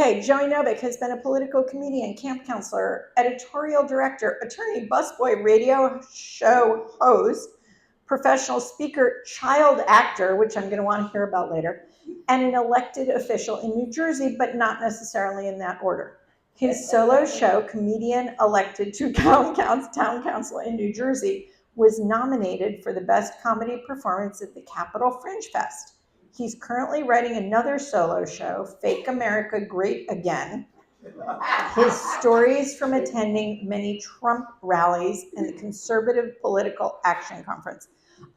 Okay, Joey Novick has been a political comedian, camp counselor, editorial director, attorney, busboy, radio show host, professional speaker, child actor, which I'm going to want to hear about later, and an elected official in New Jersey, but not necessarily in that order. His solo show, Comedian Elected to Town Council in New Jersey, was nominated for the Best Comedy Performance at the Capitol Fringe Fest. He's currently writing another solo show, Fake America Great Again. His stories from attending many Trump rallies and the Conservative Political Action Conference.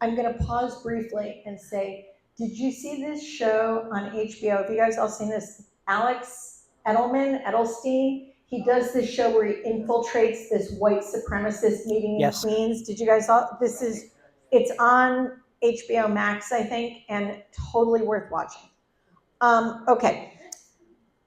I'm going to pause briefly and say, did you see this show on HBO? Have you guys all seen this? Alex Edelstein, he does this show where he infiltrates this white supremacist meeting in Queens. Did you guys all, it's on HBO Max, I think, and totally worth watching. Okay.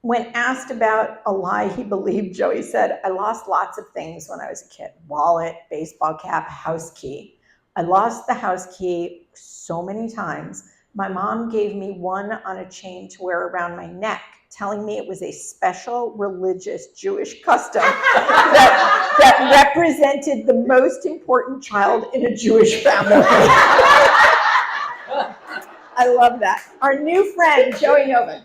When asked about a lie he believed, Joey said, I lost lots of things when I was a kid. Wallet, baseball cap, house key. I lost the house key so many times. My mom gave me one on a chain to wear around my neck, telling me it was a special religious Jewish custom that represented the most important child in a Jewish family. I love that. Our new friend, Joey Novick.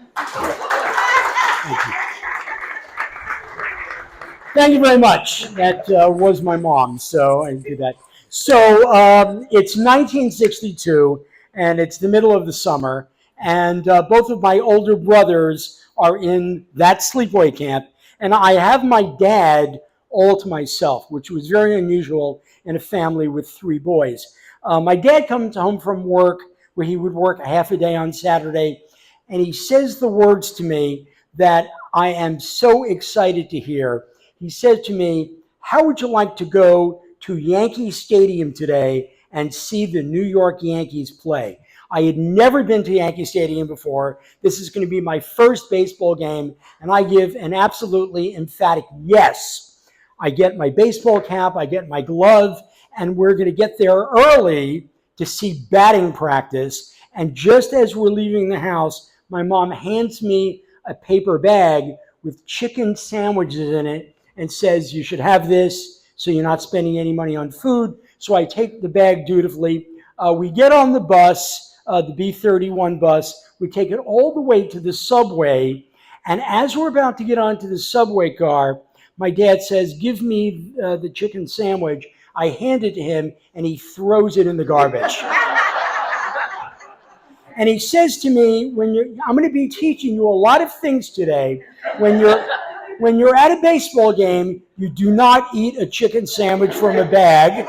Thank you very much. That was my mom, so I did that. So it's 1962, and it's the middle of the summer, and both of my older brothers are in that sleepaway camp, and I have my dad all to myself, which was very unusual in a family with three boys. My dad comes home from work, where he would work a half a day on Saturday, and he says the words to me that I am so excited to hear. He said to me, how would you like to go to Yankee Stadium today and see the New York Yankees play? I had never been to Yankee Stadium before. This is going to be my first baseball game, and I give an absolutely emphatic yes. I get my baseball cap, I get my glove, and we're going to get there early to see batting practice. And just as we're leaving the house, my mom hands me a paper bag with chicken sandwiches in it and says, you should have this so you're not spending any money on food. So I take the bag dutifully. We get on the bus, the B-31 bus. We take it all the way to the subway. And as we're about to get onto the subway car, my dad says, give me the chicken sandwich. I hand it to him, and he throws it in the garbage. And he says to me, I'm going to be teaching you a lot of things today. When you're at a baseball game, you do not eat a chicken sandwich from a bag.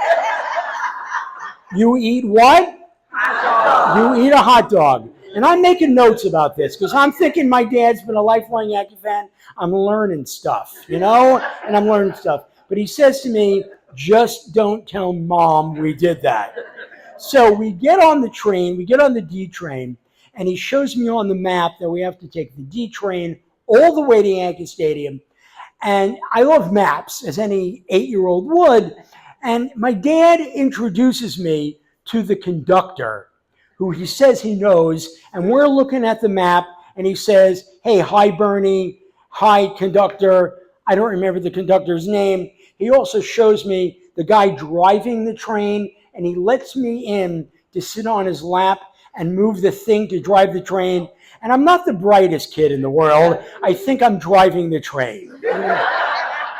You eat what? You eat a hot dog. And I'm making notes about this because I'm thinking my dad's been a lifelong Yankee fan. I'm learning stuff, and I'm learning stuff. But he says to me, just don't tell Mom we did that. So we get on the train, we get on the D train, and he shows me on the map that we have to take the D train all the way to Yankee Stadium. And I love maps, as any 8-year-old would. And my dad introduces me to the conductor, who he says he knows. And we're looking at the map, and he says, hey, hi, Bernie. Hi, conductor. I don't remember the conductor's name. He also shows me the guy driving the train, and he lets me in to sit on his lap and move the thing to drive the train. And I'm not the brightest kid in the world. I think I'm driving the train.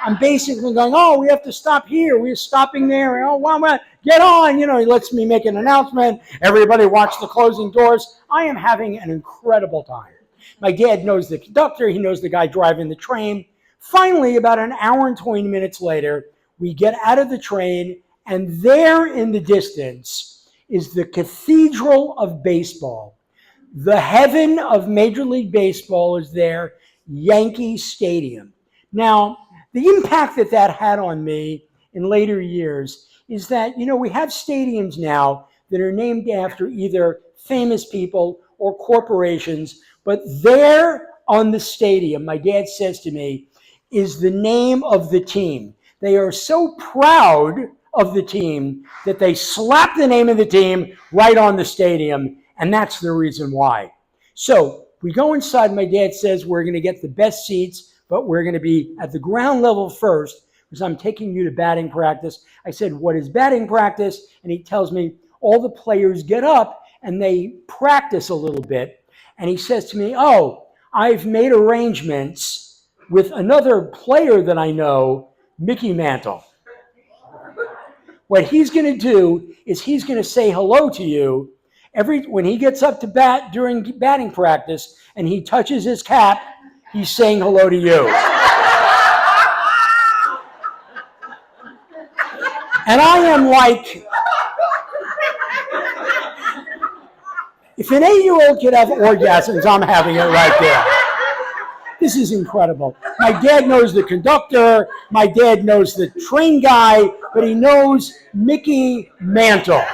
I'm basically going, oh, we have to stop here. We're stopping there. Oh, well, get on. He lets me make an announcement. Everybody watch the closing doors. I am having an incredible time. My dad knows the conductor. He knows the guy driving the train. Finally, about an hour and 20 minutes later, we get out of the train, and there in the distance is the Cathedral of Baseball. The heaven of Major League Baseball is there, Yankee Stadium. Now, the impact that had on me in later years is that, we have stadiums now that are named after either famous people or corporations, but there on the stadium, my dad says to me, is the name of the team. They are so proud of the team that they slap the name of the team right on the stadium, and that's the reason why. So We go inside. My dad says we're going to get the best seats, but we're going to be at the ground level first because I'm taking you to batting practice. I said, what is batting practice? And he tells me all the players get up and they practice a little bit. And he says to me, oh, I've made arrangements with another player that I know, Mickey Mantle. What he's going to do is he's going to say hello to you when he gets up to bat during batting practice and he touches his cap, he's saying hello to you. And I am like, if an 8-year-old could have orgasms, I'm having it right there. This is incredible. My dad knows the conductor. My dad knows the train guy, but he knows Mickey Mantle.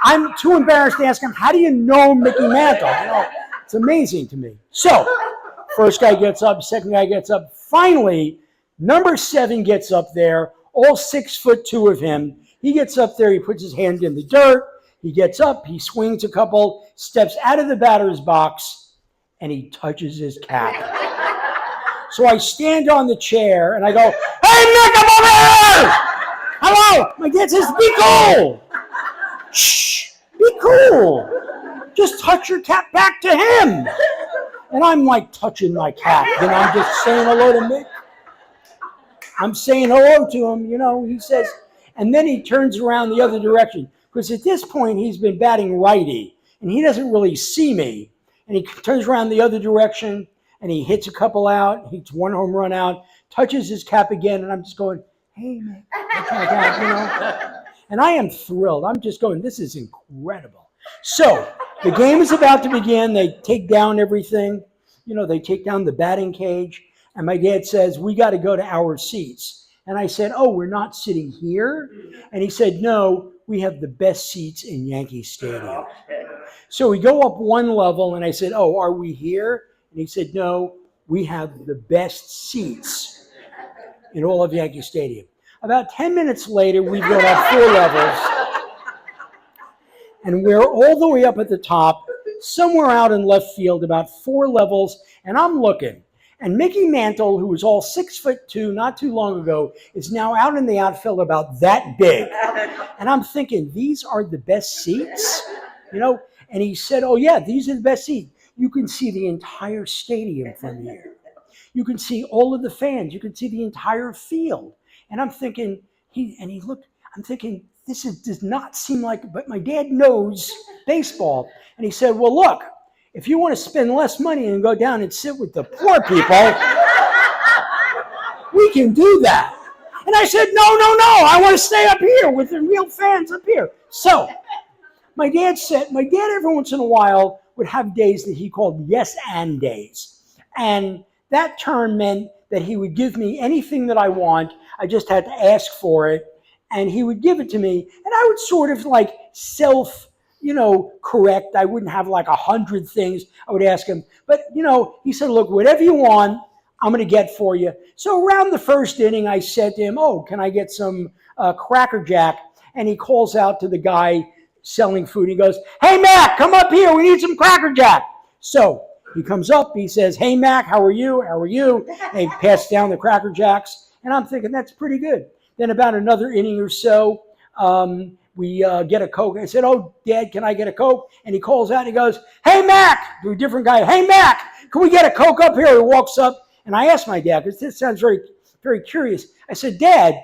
I'm too embarrassed to ask him, how do you know Mickey Mantle? You know, it's amazing to me. So, first guy gets up, second guy gets up. Finally, number 7 gets up there, all 6'2" of him. He gets up there, he puts his hand in the dirt, he gets up, he swings a couple, steps out of the batter's box, and he touches his cap. So I stand on the chair and I go, hey, Mick, I'm over here! Hello! My dad says, be cool! Shh, be cool! Just touch your cap back to him! And I'm like touching my cap, and I'm just saying hello to Mick. I'm saying hello to him, you know, he says, and then he turns around the other direction. Because at this point, he's been batting righty, and he doesn't really see me. And he turns around the other direction, and he hits a couple out, hits 1 home run out, touches his cap again, and I'm just going, hey, man, touch my cap, you know? And I am thrilled. I'm just going, this is incredible. So the game is about to begin. They take down everything. You know, they take down the batting cage, and my dad says, we got to go to our seats. And I said, oh, we're not sitting here? And he said, no, we have the best seats in Yankee Stadium. So we go up 1 level, and I said, oh, are we here? And he said, no, we have the best seats in all of Yankee Stadium. About 10 minutes later, we've gone up 4 levels, and we're all the way up at the top, somewhere out in left field, about 4 levels, and I'm looking. And Mickey Mantle, who was all 6'2" not too long ago, is now out in the outfield about that big. And I'm thinking, these are the best seats? You know? And he said, oh yeah, these are the best seats. You can see the entire stadium from here. You can see all of the fans. You can see the entire field. And I'm thinking, I'm thinking, does not seem like, but my dad knows baseball. And he said, well, look, if you want to spend less money and go down and sit with the poor people, we can do that. And I said, no, I want to stay up here with the real fans up here. So my dad every once in a while would have days that he called yes and days. And that term meant that he would give me anything that I want. I just had to ask for it. And he would give it to me. And I would sort of like correct. I wouldn't have like 100 things I would ask him. But, he said, look, whatever you want, I'm going to get for you. So around the first inning, I said to him, oh, can I get some Cracker Jack? And he calls out to the guy selling food. He goes, hey, Mac, come up here. We need some Cracker Jack. So he comes up. He says, hey, Mac, how are you? How are you? And he passed down the Cracker Jacks. And I'm thinking, that's pretty good. Then about another inning or so, we get a Coke. I said, oh, Dad, can I get a Coke? And he calls out and he goes, hey, Mac, to a different guy. Hey, Mac, can we get a Coke up here? He walks up. And I asked my dad, because this sounds very, very curious. I said, Dad,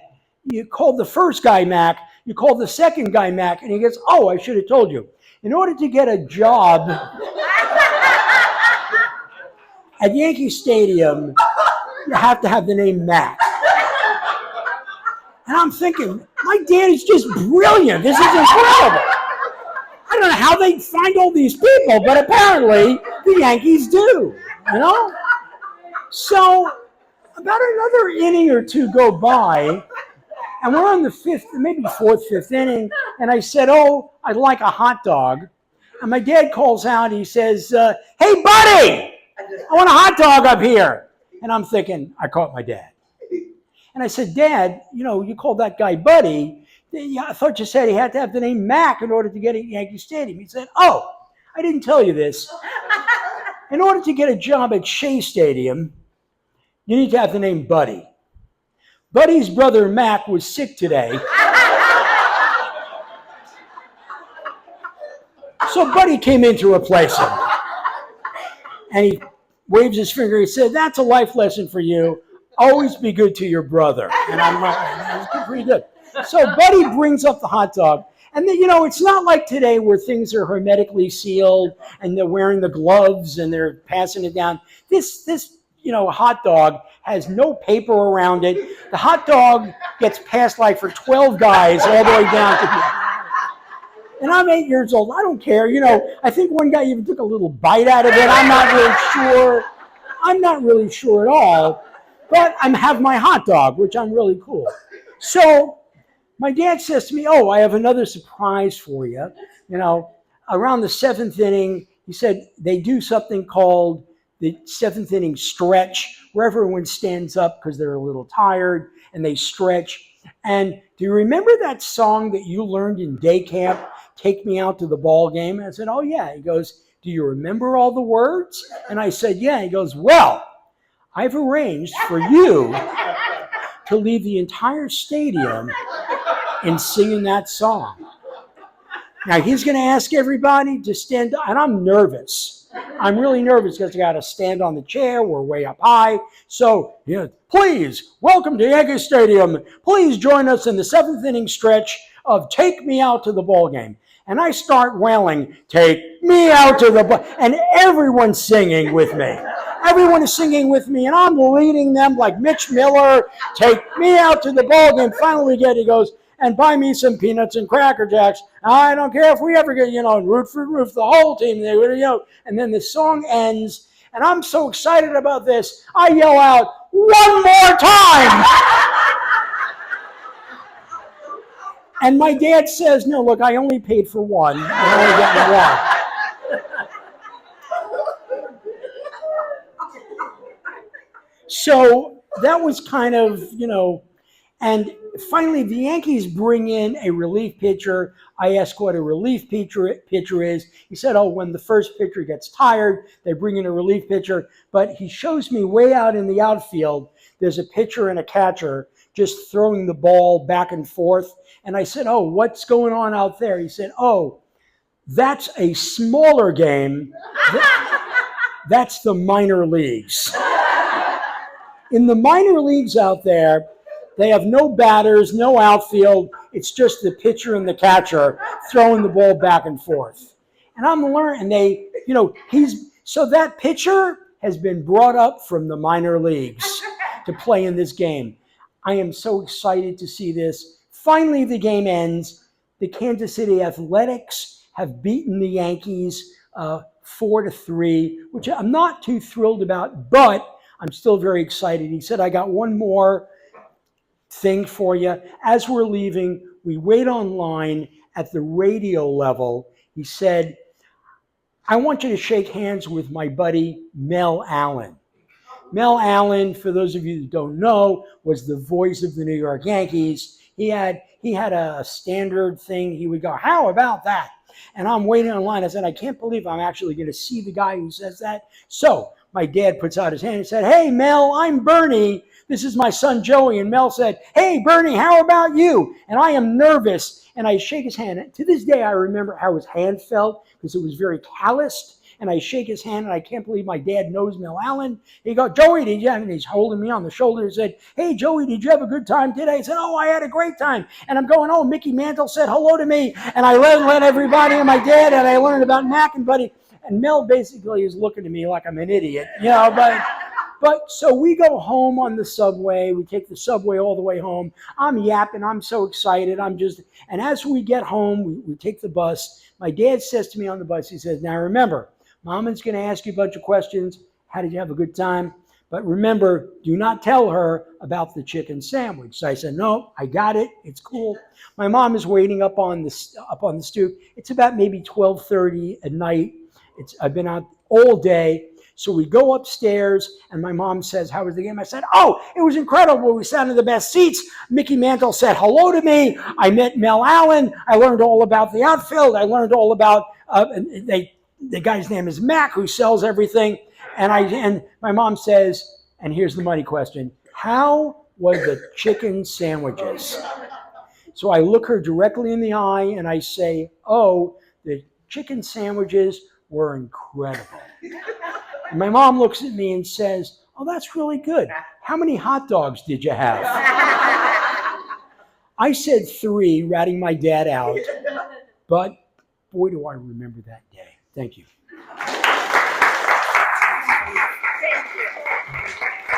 you called the first guy Mac. You called the second guy Mac. And he goes, oh, I should have told you. In order to get a job at Yankee Stadium, you have to have the name Mac. And I'm thinking, my dad is just brilliant. This is incredible. I don't know how they find all these people, but apparently the Yankees do, So about another inning or two go by, and we're on the fourth, fifth inning, and I said, oh, I'd like a hot dog. And my dad calls out, he says, hey, buddy, I want a hot dog up here. And I'm thinking, I caught my dad. And I said, Dad, you called that guy Buddy. I thought you said he had to have the name Mac in order to get at Yankee Stadium. He said, oh, I didn't tell you this. In order to get a job at Shea Stadium, you need to have the name Buddy. Buddy's brother Mac was sick today. So Buddy came in to replace him. And he waves his finger. He said, "That's a life lesson for you. Always be good to your brother." And I'm like, that's pretty good. So Buddy brings up the hot dog. And then, it's not like today where things are hermetically sealed and they're wearing the gloves and they're passing it down. This hot dog has no paper around it. The hot dog gets passed like for 12 guys all the way down to the... And I'm 8 years old. I don't care. I think one guy even took a little bite out of it. I'm not really sure. I'm not really sure at all. But I have my hot dog, which I'm really cool. So my dad says to me, "Oh, I have another surprise for you." Around the 7th inning, he said they do something called the 7th inning stretch, where everyone stands up because they're a little tired and they stretch. And do you remember that song that you learned in day camp, "Take Me Out to the Ball Game"? I said, "Oh, yeah." He goes, "Do you remember all the words?" And I said, "Yeah." He goes, "Well, I've arranged for you to leave the entire stadium in singing that song." Now, he's going to ask everybody to stand up, and I'm nervous. I'm really nervous because I got to stand on the chair. We're way up high. So, please, welcome to Yankee Stadium. Please join us in the 7th inning stretch of "Take Me Out to the Ball Game." And I start wailing, "Take me out to the ball," and everyone's singing with me. Everyone is singing with me, and I'm leading them like Mitch Miller. "Take me out to the ball game." Finally he goes, "And buy me some peanuts and Cracker Jacks. I don't care if we ever get, root for roof, the whole team." And then the song ends, and I'm so excited about this, I yell out, "One more time!" And my dad says, "No, look, I only paid for one. I'm only getting one." So that was kind of, and finally the Yankees bring in a relief pitcher. I asked what a relief pitcher is. He said, "Oh, when the first pitcher gets tired, they bring in a relief pitcher." But he shows me way out in the outfield, there's a pitcher and a catcher just throwing the ball back and forth. And I said, "Oh, what's going on out there?" He said, "Oh, that's a smaller game. That's the minor leagues. In the minor leagues out there, they have no batters, no outfield. It's just the pitcher and the catcher throwing the ball back and forth." And I'm learning, so that pitcher has been brought up from the minor leagues to play in this game. I am so excited to see this. Finally, the game ends. The Kansas City Athletics have beaten the Yankees 4-3, which I'm not too thrilled about, but I'm still very excited. He said, "I got one more thing for you." As we're leaving, we wait online at the radio level. He said, "I want you to shake hands with my buddy, Mel Allen." Mel Allen, for those of you that don't know, was the voice of the New York Yankees. He had a standard thing. He would go, "How about that?" And I'm waiting online. I said, "I can't believe I'm actually going to see the guy who says that." So my dad puts out his hand and said, "Hey, Mel, I'm Bernie. This is my son, Joey." And Mel said, "Hey, Bernie, how about you?" And I am nervous. And I shake his hand. And to this day, I remember how his hand felt because it was very calloused. And I shake his hand, and I can't believe my dad knows Mel Allen. He goes, "Joey, did you?" And he's holding me on the shoulder and said, "Hey, Joey, did you have a good time today?" I said, "Oh, I had a great time." And I'm going, "Oh, Mickey Mantle said hello to me." And I let everybody and my dad, and I learned about Mac and Buddy. And Mel basically is looking at me like I'm an idiot, But so we go home on the subway. We take the subway all the way home. I'm yapping. I'm so excited. And as we get home, we take the bus. My dad says to me on the bus, he says, "Now remember, Mama's going to ask you a bunch of questions. How did you have a good time? But remember, do not tell her about the chicken sandwich." So I said, "No, I got it. It's cool." My mom is waiting up on the stoop. It's about maybe 12:30 at night. I've been out all day. So we go upstairs, and my mom says, "How was the game?" I said, "Oh, it was incredible. We sat in the best seats. Mickey Mantle said hello to me. I met Mel Allen. I learned all about the outfield. I learned all about, they the guy's name is Mac, who sells everything. And my mom says, and here's the money question, how was the chicken sandwiches? So I look her directly in the eye and I say, oh, the chicken sandwiches were incredible. And my mom looks at me and says, oh, that's really good. How many hot dogs did you have? I said 3, ratting my dad out. But boy, do I remember that day. Thank you. Thank you.